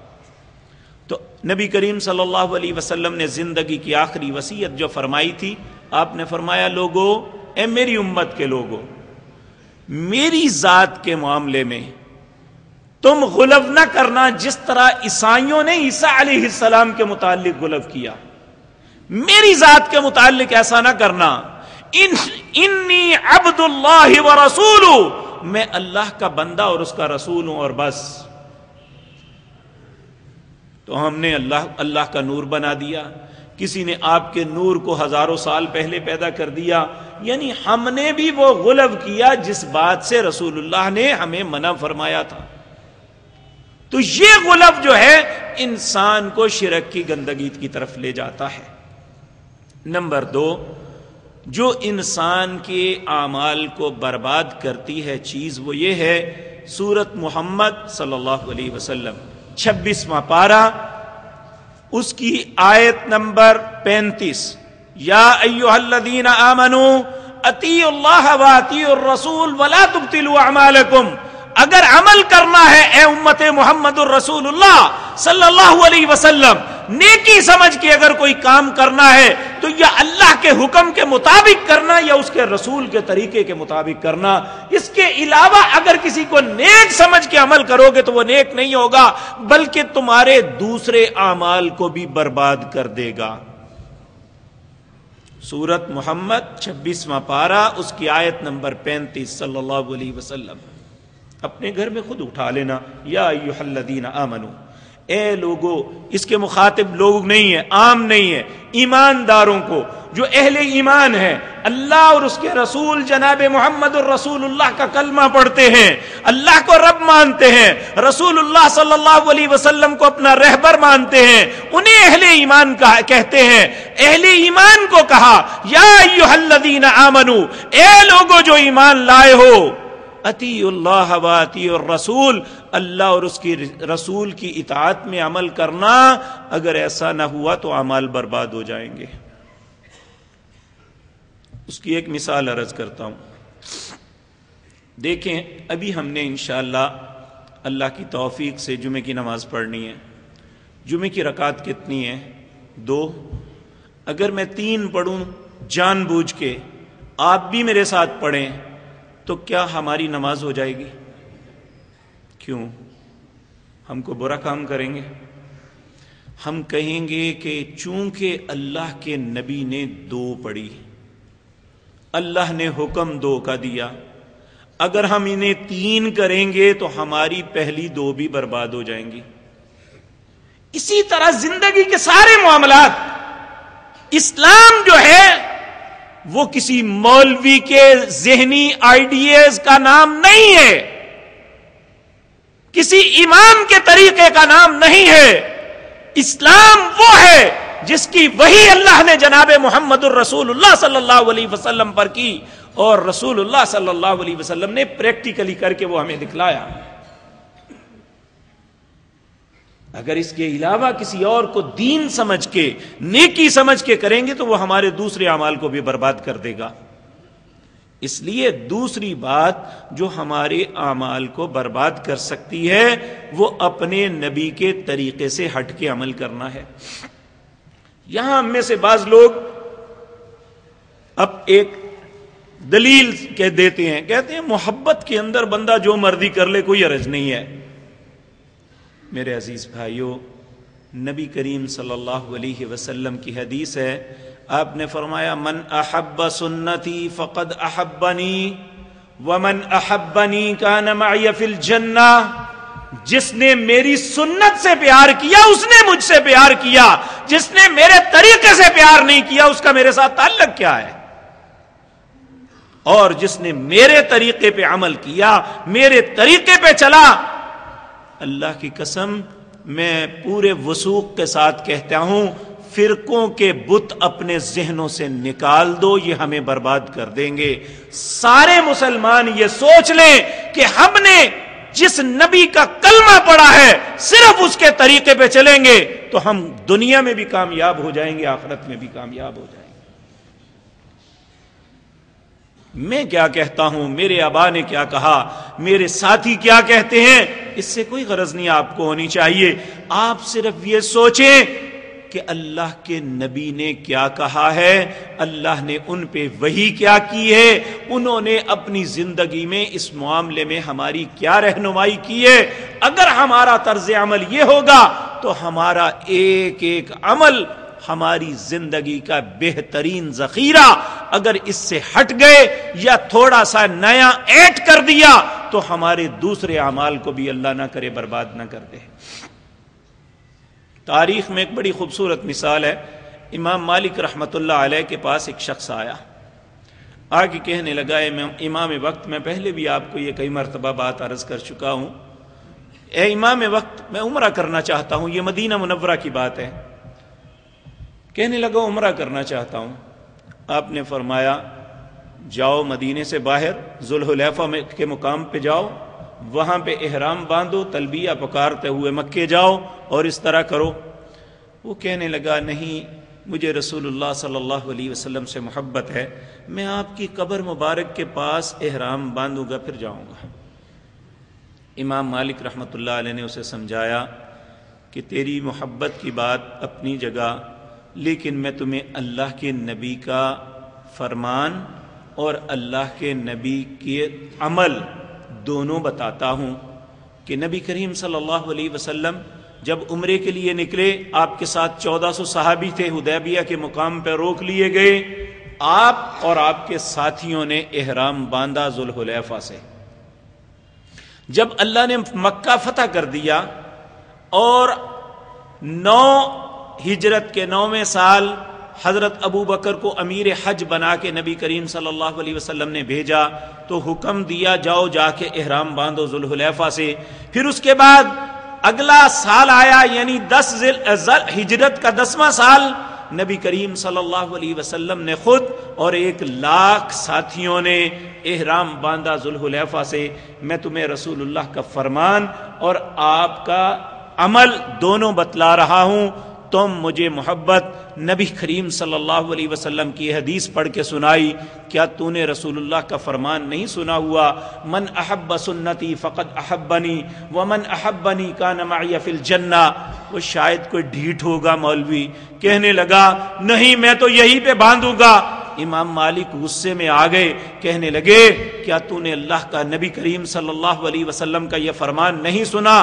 A: تو نبی کریم صلی اللہ علیہ وسلم نے زندگی کی آخری وصیت جو فرمائی تھی، آپ نے فرمایا لوگو، اے میری امت کے لوگو، میری ذات کے معاملے میں تم غلو نہ کرنا جس طرح عیسائیوں نے عیسیٰ علیہ السلام کے متعلق غلو کیا، میری ذات کے متعلق ایسا نہ کرنا۔ انی عبد اللہ ورسولہ، میں اللہ کا بندہ اور اس کا رسول ہوں اور بس۔ تو ہم نے اللہ کا نور بنا دیا، کسی نے آپ کے نور کو ہزاروں سال پہلے پیدا کر دیا، یعنی ہم نے بھی وہ غلو کیا جس بات سے رسول اللہ نے ہمیں منع فرمایا تھا۔ تو یہ غلو جو ہے انسان کو شرک کی گندگی کی طرف لے جاتا ہے۔ نمبر 2، جو انسان کے اعمال کو برباد کرتی ہے چیز، وہ یہ ہے سورۃ محمد صلی اللہ علیہ وسلم 26واں پارہ، اس کی آیت نمبر 35، یا ایھا الذین آمنوا اطیعوا اللہ واطیعوا الرسول ولا تبطلوا اعمالکم، اگر عمل کرنا ہے اے امت محمد الرسول اللہ صلی اللہ علیہ وسلم، نیکی سمجھ کے اگر کوئی کام کرنا ہے تو یا اللہ کے حکم کے مطابق کرنا یا اس کے رسول کے طریقے کے مطابق کرنا، اس کے علاوہ اگر کسی کو نیک سمجھ کے عمل کرو گے تو وہ نیک نہیں ہوگا بلکہ تمہارے دوسرے اعمال کو بھی برباد کر دے گا۔ سورت محمد 26واں پارہ، اس کی آیت نمبر 35، صلی اللہ علیہ وسلم. اپنے گھر میں خود اٹھا لینا، یا ایھا الذین آمنو، اے لوگو. اس کے مخاطب لوگ نہیں ہے، عام نہیں ہے، ایمانداروں کو جو اہل ایمان ہے، اللہ اور اس کے رسول جناب محمد الرسول اللہ کا کلمہ پڑھتے ہیں، اللہ کو رب مانتے ہیں، رسول اللہ صلی اللہ علیہ وسلم کو اپنا رہبر مانتے ہیں، انہیں اہل ایمان کہتے ہیں. اہل ایمان کو کہا یا ایھا الذین آمنو، اے لوگو جو ایمان لائے ہو، اطیعوا اللہ و اطیعوا الرسول، اللہ اور اس کی رسول کی اطاعت میں عمل کرنا. اگر ایسا نہ ہوا تو اعمال برباد ہو جائیں گے. اس کی ایک مثال عرض کرتا ہوں. دیکھیں ابھی ہم نے انشاءاللہ اللہ کی توفیق سے جمعے کی نماز پڑھنی ہے. جمعے کی رکعت کتنی ہے؟ 2. اگر میں 3 پڑھوں جان بوجھ کے، آپ بھی میرے ساتھ پڑھیں، تو کیا ہماری نماز ہو جائے گی؟ کیوں؟ ہم کو برا کام کریں گے؟ ہم کہیں گے کہ چونکہ اللہ کے نبی نے 2 پڑھی، اللہ نے حکم 2 کا دیا، اگر ہم انہیں 3 کریں گے تو ہماری پہلی 2 بھی برباد ہو جائیں گی. اسی طرح زندگی کے سارے معاملات. اسلام جو ہے وہ کسی مولوی کے ذہنی آئیڈیاز کا نام نہیں ہے، کسی امام کے طریقے کا نام نہیں ہے. اسلام وہ ہے جس کی وہی اللہ نے جناب محمد الرسول اللہ صلی اللہ علیہ وسلم پر کی، اور رسول اللہ صلی اللہ علیہ وسلم نے پریکٹیکلی کر کے وہ ہمیں دکھلایا. اگر اس کے علاوہ کسی اور کو دین سمجھ کے، نیکی سمجھ کے کریں گے تو وہ ہمارے دوسرے اعمال کو بھی برباد کر دے گا. اس لیے دوسری بات جو ہمارے اعمال کو برباد کر سکتی ہے وہ اپنے نبی کے طریقے سے ہٹ کے عمل کرنا ہے. یہاں ہم میں سے بعض لوگ اب ایک دلیل کہہ دیتے ہیں، کہتے ہیں محبت کے اندر بندہ جو مرضی کر لے، کوئی حرج نہیں ہے. میرے عزیز بھائیوں، نبی کریم صلی اللہ علیہ وسلم کی حدیث ہے، آپ نے فرمایا من احب سنتی فقد احبنی ومن احبنی کان معی فی الجنہ. جس نے میری سنت سے پیار کیا اس نے مجھ سے پیار کیا، جس نے میرے طریقے سے پیار نہیں کیا اس کا میرے ساتھ تعلق کیا ہے؟ اور جس نے میرے طریقے پہ عمل کیا، میرے طریقے پہ چلا، اللہ کی قسم میں پورے وثوق کے ساتھ کہتا ہوں، فرقوں کے بت اپنے ذہنوں سے نکال دو، یہ ہمیں برباد کر دیں گے. سارے مسلمان یہ سوچ لیں کہ ہم نے جس نبی کا کلمہ پڑھا ہے صرف اس کے طریقے پہ چلیں گے تو ہم دنیا میں بھی کامیاب ہو جائیں گے، آخرت میں بھی کامیاب ہو جائیں گے. میں کیا کہتا ہوں، میرے آبا نے کیا کہا، میرے ساتھی کیا کہتے ہیں، اس سے کوئی غرض نہیں آپ کو ہونی چاہیے. آپ صرف یہ سوچیں کہ اللہ کے نبی نے کیا کہا ہے، اللہ نے ان پہ وحی کیا کی ہے، انہوں نے اپنی زندگی میں اس معاملے میں ہماری کیا رہنمائی کی ہے. اگر ہمارا طرز عمل یہ ہوگا تو ہمارا ایک ایک عمل ہماری زندگی کا بہترین ذخیرہ. اگر اس سے ہٹ گئے یا تھوڑا سا نیا ایڈ کر دیا تو ہمارے دوسرے اعمال کو بھی اللہ نہ کرے برباد نہ کر دے. تاریخ میں ایک بڑی خوبصورت مثال ہے. امام مالک رحمۃ اللہ علیہ کے پاس ایک شخص آیا، آگے کہنے لگا امام وقت، میں پہلے بھی آپ کو یہ کئی مرتبہ بات عرض کر چکا ہوں، اے امام وقت میں عمرہ کرنا چاہتا ہوں. یہ مدینہ منورہ کی بات ہے. کہنے لگا عمرہ کرنا چاہتا ہوں. آپ نے فرمایا جاؤ مدینے سے باہر ذوالحلیفہ کے مقام پہ جاؤ، وہاں پہ احرام باندھو، تلبیہ پکارتے ہوئے مکے جاؤ اور اس طرح کرو. وہ کہنے لگا نہیں، مجھے رسول اللہ صلی اللہ علیہ وسلم سے محبت ہے، میں آپ کی قبر مبارک کے پاس احرام باندھوں گا پھر جاؤں گا. امام مالک رحمۃ اللہ علیہ نے اسے سمجھایا کہ تیری محبت کی بات اپنی جگہ، لیکن میں تمہیں اللہ کے نبی کا فرمان اور اللہ کے نبی کے عمل دونوں بتاتا ہوں کہ نبی کریم صلی اللہ علیہ وسلم جب عمرے کے لیے نکلے، آپ کے ساتھ 1400 صحابی تھے، حدیبیہ کے مقام پہ روک لیے گئے. آپ اور آپ کے ساتھیوں نے احرام باندھا ذوالحلیفہ سے. جب اللہ نے مکہ فتح کر دیا اور 9 ہجرت کے 9ویں سال حضرت ابو بکر کو امیر حج بنا کے نبی کریم صلی اللہ علیہ وسلم نے بھیجا تو حکم دیا جاؤ جا کے احرام باندھو ذوالحلیفہ سے. پھر اس کے بعد اگلا سال آیا یعنی 10 ہجرت کا 10واں سال نبی کریم صلی اللہ علیہ وسلم نے خود اور 1,00,000 ساتھیوں نے احرام باندھا ذوالحلیفہ سے. میں تمہیں رسول اللہ کا فرمان اور آپ کا عمل دونوں بتلا رہا ہوں. تم مجھے محبت نبی کریم صلی اللہ علیہ وسلم کی حدیث پڑھ کے سنائی. کیا تو نے رسول اللہ کا فرمان نہیں سنا ہوا؟ من احب سنتی فقد احبنی ومن احبنی کان معی فی الجنہ. وہ شاید کوئی ڈھیٹ ہوگا مولوی، کہنے لگا نہیں میں تو یہی پہ باندھوں گا. امام مالک غصے میں آ گئے، کہنے لگے کیا تو نے اللہ کا نبی کریم صلی اللہ علیہ وسلم کا یہ فرمان نہیں سنا؟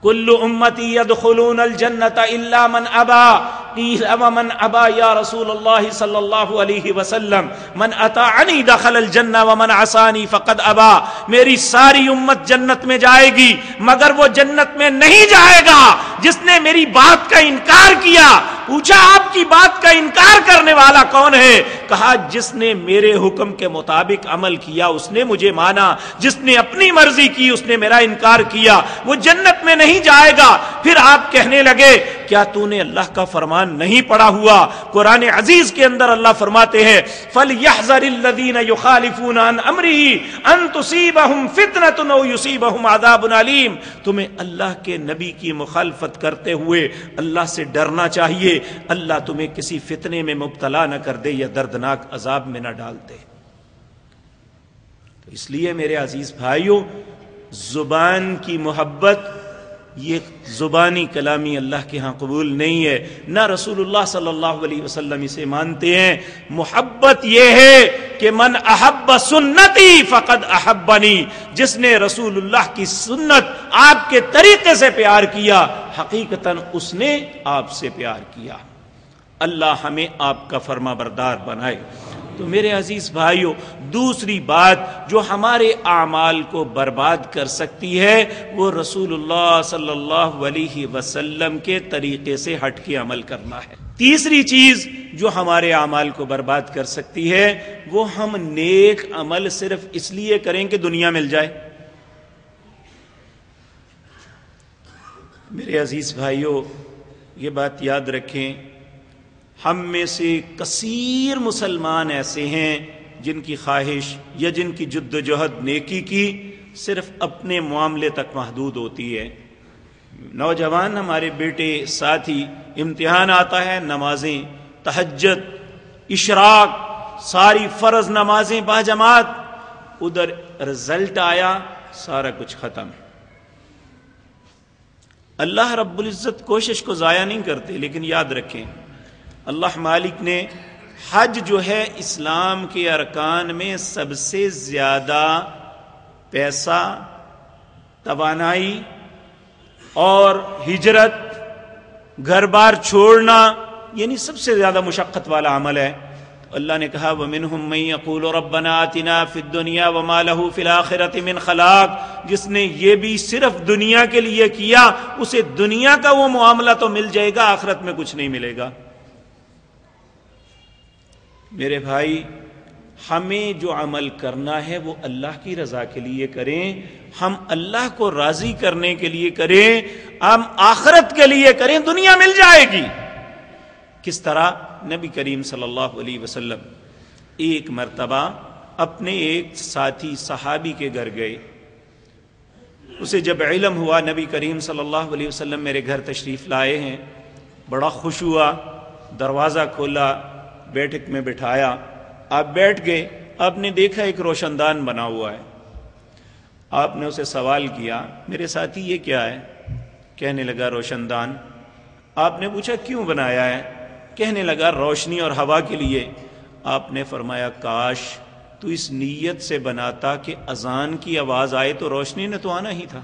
A: کل امتی یدخلون الجنۃ الا من ابا. قیل ومن ابا یا رسول اللہ صلی اللہ علیہ وسلم؟ من اطاعنی دخل الجنہ ومن عصانی فقد ابا. میری ساری امت جنت میں جائے گی مگر وہ جنت میں نہیں جائے گا جس نے میری بات کا انکار کیا. پوچھا آپ کی بات کا انکار کرنے والا کون ہے؟ کہا جس نے میرے حکم کے مطابق عمل کیا اس نے مجھے مانا، جس نے اپنی مرضی کی اس نے میرا انکار کیا، وہ جنت میں نہیں جائے گا. پھر آپ کہنے لگے کیا تو نے اللہ کا فرمان نہیں پڑھا ہوا؟ قرآن عزیز کے اندر اللہ فرماتے ہیں فَلْيَحْذَرِ الَّذِينَ يُخَالِفُونَ عَنْ أَمْرِهِ أَن تُصِيبَهُمْ فِتْنَةٌ أَوْ يُصِيبَهُمْ عَذَابٌ أَلِيمٌ. تمہیں اللہ کے نبی کی مخالفت کرتے ہوئے اللہ سے ڈرنا چاہیے، اللہ تمہیں کسی فتنے میں مبتلا نہ کر دے یا دردناک عذاب میں نہ ڈال دے. تو اس لیے میرے عزیز بھائیوں، زبان کی محبت یہ زبانی کلامی اللہ کے ہاں قبول نہیں ہے، نہ رسول اللہ صلی اللہ علیہ وسلم اسے مانتے ہیں. محبت یہ ہے کہ من احب سنتی فقد احبنی. جس نے رسول اللہ کی سنت آپ کے طریقے سے پیار کیا حقیقتاً اس نے آپ سے پیار کیا. اللہ ہمیں آپ کا فرما بردار بنائے. تو میرے عزیز بھائیوں، دوسری بات جو ہمارے اعمال کو برباد کر سکتی ہے وہ رسول اللہ صلی اللہ علیہ وسلم کے طریقے سے ہٹ کے عمل کرنا ہے. تیسری چیز جو ہمارے اعمال کو برباد کر سکتی ہے وہ ہم نیک عمل صرف اس لیے کریں کہ دنیا مل جائے. میرے عزیز بھائیوں، یہ بات یاد رکھیں، ہم میں سے کثیر مسلمان ایسے ہیں جن کی خواہش یا جن کی جد و جہد نیکی کی صرف اپنے معاملے تک محدود ہوتی ہے. نوجوان ہمارے بیٹے ساتھی، امتحان آتا ہے، نمازیں، تہجد، اشراق، ساری فرض نمازیں باجماعت، ادھر رزلٹ آیا سارا کچھ ختم. اللہ رب العزت کوشش کو ضائع نہیں کرتے، لیکن یاد رکھیں اللہ مالک نے حج جو ہے اسلام کے ارکان میں سب سے زیادہ پیسہ، توانائی اور ہجرت، گھر بار چھوڑنا، یعنی سب سے زیادہ مشقت والا عمل ہے. اللہ نے کہا وَمِنْهُمْ مَن يَقُولُ رَبَّنَا آتِنَا فِي الدُّنْيَا وَمَا لَهُ فِي الْآخِرَةِ مِنْ خَلَاقٍ. جس نے یہ بھی صرف دنیا کے لیے کیا اسے دنیا کا وہ معاملہ تو مل جائے گا، آخرت میں کچھ نہیں ملے گا. میرے بھائی، ہمیں جو عمل کرنا ہے وہ اللہ کی رضا کے لیے کریں، ہم اللہ کو راضی کرنے کے لیے کریں، ہم آخرت کے لیے کریں، دنیا مل جائے گی. کس طرح؟ نبی کریم صلی اللہ علیہ وسلم ایک مرتبہ اپنے ایک ساتھی صحابی کے گھر گئے. اسے جب علم ہوا نبی کریم صلی اللہ علیہ وسلم میرے گھر تشریف لائے ہیں، بڑا خوش ہوا، دروازہ کھولا، بیٹھک میں بٹھایا. آپ بیٹھ گئے، آپ نے دیکھا ایک روشن دان بنا ہوا ہے. آپ نے اسے سوال کیا میرے ساتھی یہ کیا ہے؟ کہنے لگا روشن دان. آپ نے پوچھا کیوں بنایا ہے؟ کہنے لگا روشنی اور ہوا کے لیے. آپ نے فرمایا کاش تو اس نیت سے بناتا کہ اذان کی آواز آئے تو روشنی نے تو آنا ہی تھا.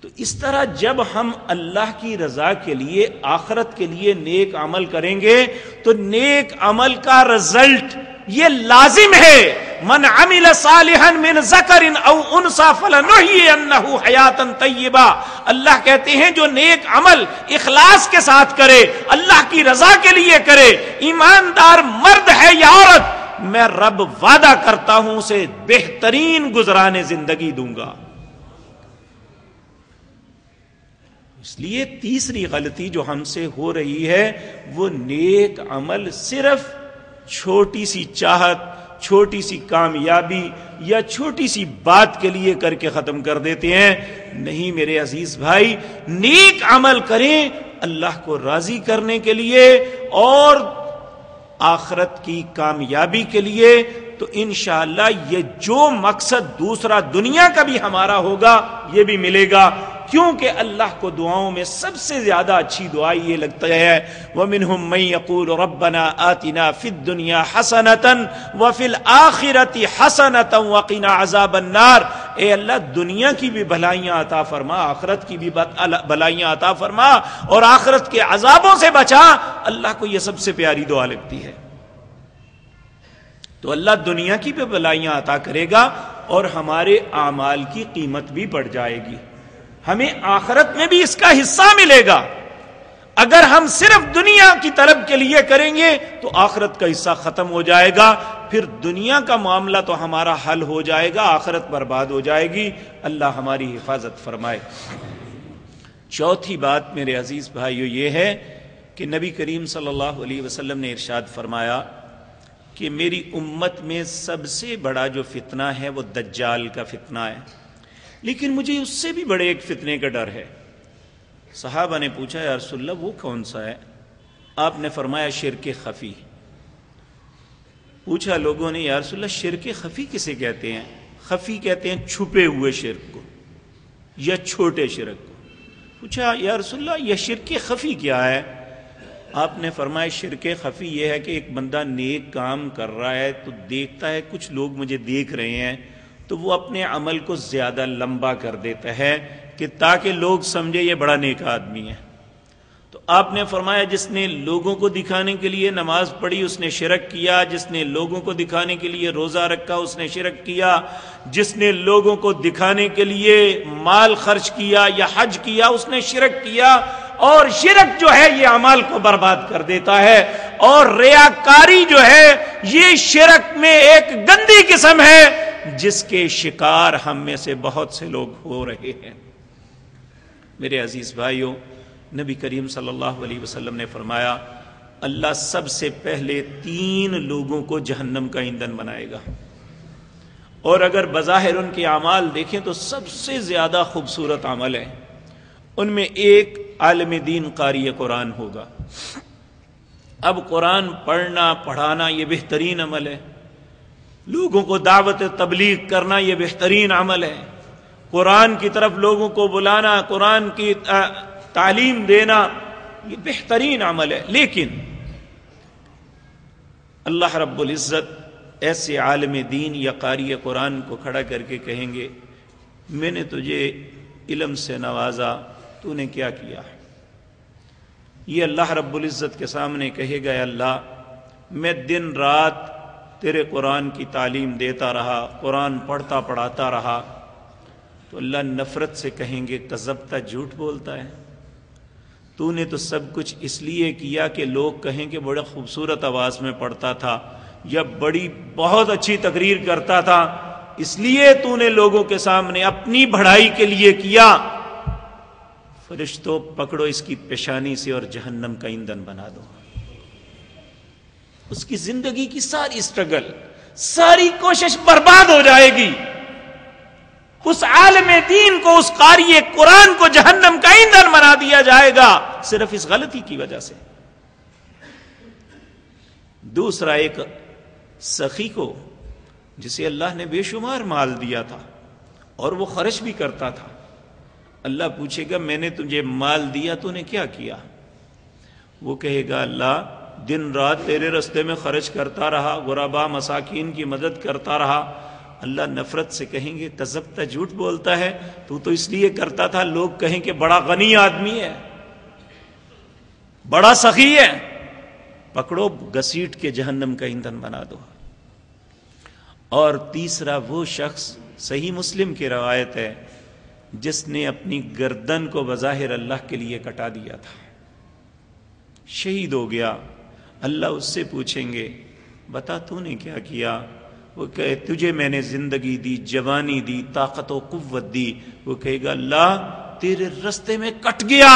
A: تو اس طرح جب ہم اللہ کی رضا کے لیے، آخرت کے لیے نیک عمل کریں گے تو نیک عمل کا رزلٹ یہ لازم ہے. من عمل صالحا من ذکر او انثى فلنحيينه حیاتا طیبہ. اللہ کہتے ہیں جو نیک عمل اخلاص کے ساتھ کرے، اللہ کی رضا کے لیے کرے، ایماندار مرد ہے یا عورت، میں رب وعدہ کرتا ہوں اسے بہترین گزران زندگی دوں گا. اس لیے تیسری غلطی جو ہم سے ہو رہی ہے وہ نیک عمل صرف چھوٹی سی چاہت، چھوٹی سی کامیابی یا چھوٹی سی بات کے لیے کر کے ختم کر دیتے ہیں. نہیں میرے عزیز بھائی، نیک عمل کریں اللہ کو راضی کرنے کے لیے اور آخرت کی کامیابی کے لیے. تو انشاءاللہ یہ جو مقصد دوسرا دنیا کا بھی ہمارا ہوگا یہ بھی ملے گا. کیونکہ اللہ کو دعاؤں میں سب سے زیادہ اچھی دعا یہ لگتا ہے وَمِنْهُمْ مَنْ يَقُولُ رَبَّنَا آتِنَا فِي الدُّنْيَا حَسَنَةً وَفِي الْآخِرَةِ حَسَنَةً وَقِنَا عَذَابَ النَّارِ. اے اللہ دنیا کی بھی بھلائیاں عطا فرما، آخرت کی بھی بھلائیاں عطا فرما اور آخرت کے عذابوں سے بچا. اللہ کو یہ سب سے پیاری دعا لگتی ہے. تو اللہ دنیا کی بھی بھلائیاں عطا کرے گا اور ہمارے اعمال کی قیمت بھی بڑھ جائے گی، ہمیں آخرت میں بھی اس کا حصہ ملے گا. اگر ہم صرف دنیا کی طلب کے لیے کریں گے تو آخرت کا حصہ ختم ہو جائے گا، پھر دنیا کا معاملہ تو ہمارا حل ہو جائے گا، آخرت برباد ہو جائے گی. اللہ ہماری حفاظت فرمائے. چوتھی بات میرے عزیز بھائیو یہ ہے کہ نبی کریم صلی اللہ علیہ وسلم نے ارشاد فرمایا کہ میری امت میں سب سے بڑا جو فتنہ ہے وہ دجال کا فتنہ ہے، لیکن مجھے اس سے بھی بڑے ایک فتنے کا ڈر ہے. صحابہ نے پوچھا یا رسول اللہ وہ کون سا ہے؟ آپ نے فرمایا شرک خفی. پوچھا لوگوں نے یا رسول اللہ شرک خفی کسے کہتے ہیں؟ خفی کہتے ہیں چھپے ہوئے شرک کو یا چھوٹے شرک کو. پوچھا یا رسول اللہ یہ شرک خفی کیا ہے؟ آپ نے فرمایا شرک خفی یہ ہے کہ ایک بندہ نیک کام کر رہا ہے تو دیکھتا ہے کچھ لوگ مجھے دیکھ رہے ہیں تو وہ اپنے عمل کو زیادہ لمبا کر دیتا ہے کہ تاکہ لوگ سمجھے یہ بڑا نیک آدمی ہے. تو آپ نے فرمایا جس نے لوگوں کو دکھانے کے لیے نماز پڑھی اس نے شرک کیا، جس نے لوگوں کو دکھانے کے لیے روزہ رکھا اس نے شرک کیا، جس نے لوگوں کو دکھانے کے لیے مال خرچ کیا یا حج کیا اس نے شرک کیا. اور شرک جو ہے یہ اعمال کو برباد کر دیتا ہے، اور ریاکاری جو ہے یہ شرک میں ایک گندی قسم ہے جس کے شکار ہم میں سے بہت سے لوگ ہو رہے ہیں. میرے عزیز بھائیوں، نبی کریم صلی اللہ علیہ وسلم نے فرمایا اللہ سب سے پہلے 3 لوگوں کو جہنم کا ایندھن بنائے گا، اور اگر بظاہر ان کے اعمال دیکھیں تو سب سے زیادہ خوبصورت عمل ہے. ان میں ایک عالم دین قاری قرآن ہوگا. اب قرآن پڑھنا پڑھانا یہ بہترین عمل ہے، لوگوں کو دعوت تبلیغ کرنا یہ بہترین عمل ہے، قرآن کی طرف لوگوں کو بلانا، قرآن کی تعلیم دینا یہ بہترین عمل ہے. لیکن اللہ رب العزت ایسے عالم دین یا قاری قرآن کو کھڑا کر کے کہیں گے میں نے تجھے علم سے نوازا، تو نے کیا کیا؟ یہ اللہ رب العزت کے سامنے کہے گا اللہ میں دن رات تیرے قرآن کی تعلیم دیتا رہا، قرآن پڑھتا پڑھاتا رہا. تو اللہ نفرت سے کہیں گے کذبتا، جھوٹ بولتا ہے، تو نے تو سب کچھ اس لیے کیا کہ لوگ کہیں کہ بڑا خوبصورت آواز میں پڑھتا تھا یا بڑی بہت اچھی تقریر کرتا تھا، اس لیے تو نے لوگوں کے سامنے اپنی بڑائی کے لیے کیا. فرشتوں پکڑو اس کی پیشانی سے اور جہنم کا ایندھن بنا دو. اس کی زندگی کی ساری سٹرگل، ساری کوشش برباد ہو جائے گی. اس عالم دین کو، اس قاری قرآن کو جہنم کا ایندھن بنا دیا جائے گا صرف اس غلطی کی وجہ سے. دوسرا ایک سخی کو جسے اللہ نے بے شمار مال دیا تھا اور وہ خرچ بھی کرتا تھا، اللہ پوچھے گا میں نے تجھے مال دیا تو نے کیا کیا؟ وہ کہے گا اللہ دن رات تیرے رستے میں خرچ کرتا رہا، غربا مساکین کی مدد کرتا رہا، اللہ نفرت سے کہیں گے کذبتا، جھوٹ بولتا ہے، تو اس لیے کرتا تھا لوگ کہیں کہ بڑا غنی آدمی ہے، بڑا سخی ہے، پکڑو گھسیٹ کے جہنم کا ایندھن بنا دو۔ اور تیسرا وہ شخص، صحیح مسلم کی روایت ہے، جس نے اپنی گردن کو بظاہر اللہ کے لیے کٹا دیا تھا، شہید ہو گیا۔ اللہ اس سے پوچھیں گے بتا تو نے کیا کیا؟ وہ کہے تجھے میں نے زندگی دی، جوانی دی، طاقت و قوت دی۔ وہ کہے گا اللہ تیرے رستے میں کٹ گیا۔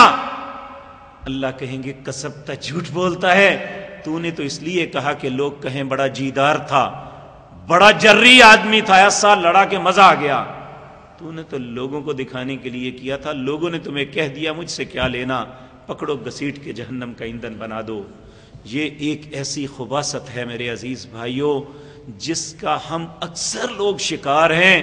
A: اللہ کہیں گے کسبتا، جھوٹ بولتا ہے، تو نے تو اس لیے کہا کہ لوگ کہیں بڑا جیدار تھا، بڑا جری آدمی تھا، ایسا لڑا کے مزہ آ گیا۔ تو نے تو لوگوں کو دکھانے کے لیے کیا تھا، لوگوں نے تمہیں کہہ دیا مجھ سے کیا لینا، پکڑو گھسیٹ کے جہنم کا ایندھن بنا دو۔ یہ ایک ایسی خباثت ہے میرے عزیز بھائیوں جس کا ہم اکثر لوگ شکار ہیں۔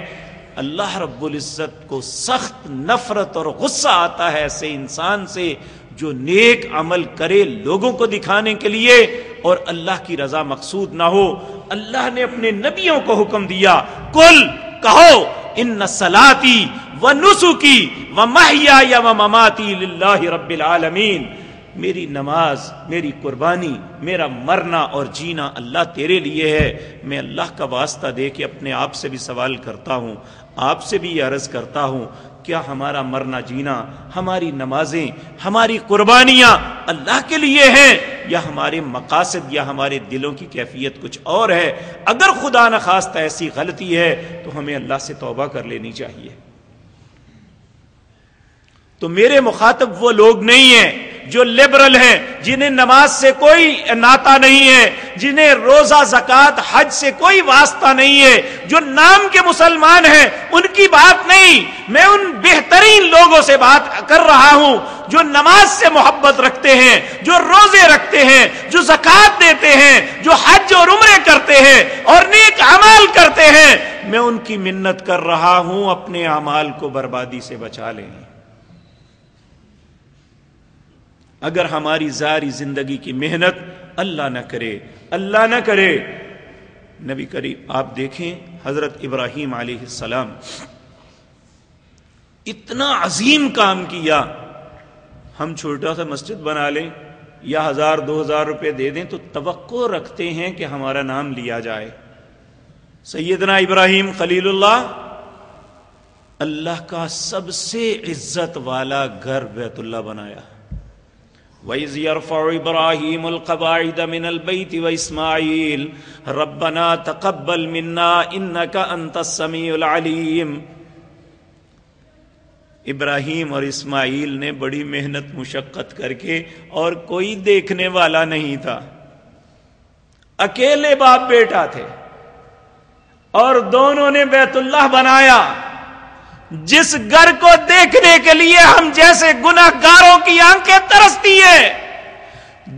A: اللہ رب العزت کو سخت نفرت اور غصہ آتا ہے ایسے انسان سے جو نیک عمل کرے لوگوں کو دکھانے کے لیے اور اللہ کی رضا مقصود نہ ہو۔ اللہ نے اپنے نبیوں کو حکم دیا، کل کہو ان صلاتی و نسکی و محیای و مماتی للہ رب العالمین، میری نماز، میری قربانی، میرا مرنا اور جینا اللہ تیرے لیے ہے۔ میں اللہ کا واسطہ دے کے اپنے آپ سے بھی سوال کرتا ہوں، آپ سے بھی یہ عرض کرتا ہوں، کیا ہمارا مرنا جینا، ہماری نمازیں، ہماری قربانیاں اللہ کے لیے ہیں یا ہمارے مقاصد یا ہمارے دلوں کی کیفیت کچھ اور ہے؟ اگر خدا نخواستہ ایسی غلطی ہے تو ہمیں اللہ سے توبہ کر لینی چاہیے۔ تو میرے مخاطب وہ لوگ نہیں ہیں جو لبرل ہیں، جنہیں نماز سے کوئی ناطہ نہیں ہے، جنہیں روزہ زکوٰۃ حج سے کوئی واسطہ نہیں ہے، جو نام کے مسلمان ہیں، ان کی بات نہیں، میں ان بہترین لوگوں سے بات کر رہا ہوں جو نماز سے محبت رکھتے ہیں، جو روزے رکھتے ہیں، جو زکوٰۃ دیتے ہیں، جو حج اور عمرے کرتے ہیں اور نیک اعمال کرتے ہیں۔ میں ان کی منت کر رہا ہوں اپنے اعمال کو بربادی سے بچا لیں۔ اگر ہماری ساری زندگی کی محنت اللہ نہ کرے، اللہ نہ کرے، نبی کریم آپ دیکھیں حضرت ابراہیم علیہ السلام اتنا عظیم کام کیا، ہم چھوٹا سا مسجد بنا لیں یا 1000-2000 روپے دے دیں تو توقع رکھتے ہیں کہ ہمارا نام لیا جائے۔ سیدنا ابراہیم خلیل اللہ کا سب سے عزت والا گھر بیت اللہ بنایا۔ وَإِذْ يَرْفَعُ إِبْرَاهِيمُ الْقَوَاعِدَ مِنَ الْبَيْتِ وَإِسْمَاعِيلُ رَبَّنَا تَقَبَّلْ مِنَّا إِنَّكَ أَنْتَ السَّمِيعُ الْعَلِيمُ۔ ابراہیم اور اسماعیل نے بڑی محنت مشقت کر کے، اور کوئی دیکھنے والا نہیں تھا، اکیلے باپ بیٹا تھے، اور دونوں نے بیت اللہ بنایا، جس گھر کو دیکھنے کے لیے ہم جیسے گناہگاروں کی آنکھیں ترستی ہیں،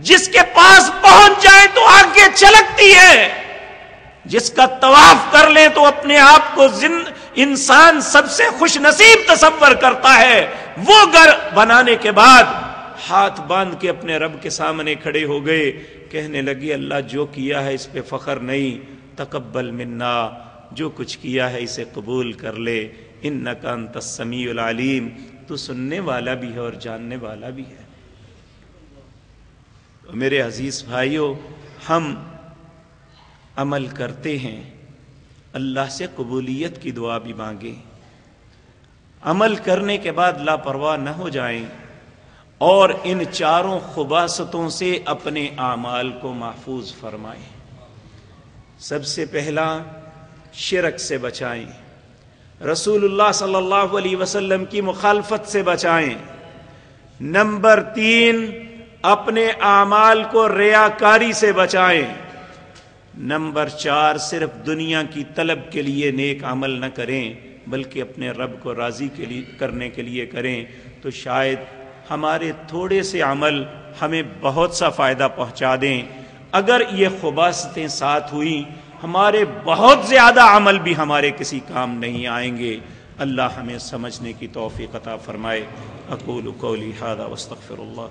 A: جس کے پاس پہنچ جائیں تو آنکھیں چھلکتی ہیں، جس کا طواف کر لیں تو اپنے آپ کو انسان سب سے خوش نصیب تصور کرتا ہے، وہ گھر بنانے کے بعد ہاتھ باندھ کے اپنے رب کے سامنے کھڑے ہو گئے، کہنے لگے اللہ جو کیا ہے اس پہ فخر نہیں، تقبل منا، جو کچھ کیا ہے اسے قبول کر لے، انک انت السمیع العلیم، تو سننے والا بھی ہے اور جاننے والا بھی ہے۔ میرے عزیز بھائیوں، ہم عمل کرتے ہیں، اللہ سے قبولیت کی دعا بھی مانگیں، عمل کرنے کے بعد لاپرواہ نہ ہو جائیں، اور ان چاروں خباثتوں سے اپنے اعمال کو محفوظ فرمائیں۔ سب سے پہلا شرک سے بچائیں، رسول اللہ صلی اللہ علیہ وسلم کی مخالفت سے بچائیں۔ نمبر 3، اپنے اعمال کو ریاکاری سے بچائیں۔ نمبر 4، صرف دنیا کی طلب کے لیے نیک عمل نہ کریں بلکہ اپنے رب کو راضی کرنے کے لیے کریں، تو شاید ہمارے تھوڑے سے عمل ہمیں بہت سا فائدہ پہنچا دیں۔ اگر یہ خباثتیں ساتھ ہوئیں، ہمارے بہت زیادہ عمل بھی ہمارے کسی کام نہیں آئیں گے۔ اللہ ہمیں سمجھنے کی توفیق عطا فرمائے۔ اقول قولی ھذا واستغفر اللہ۔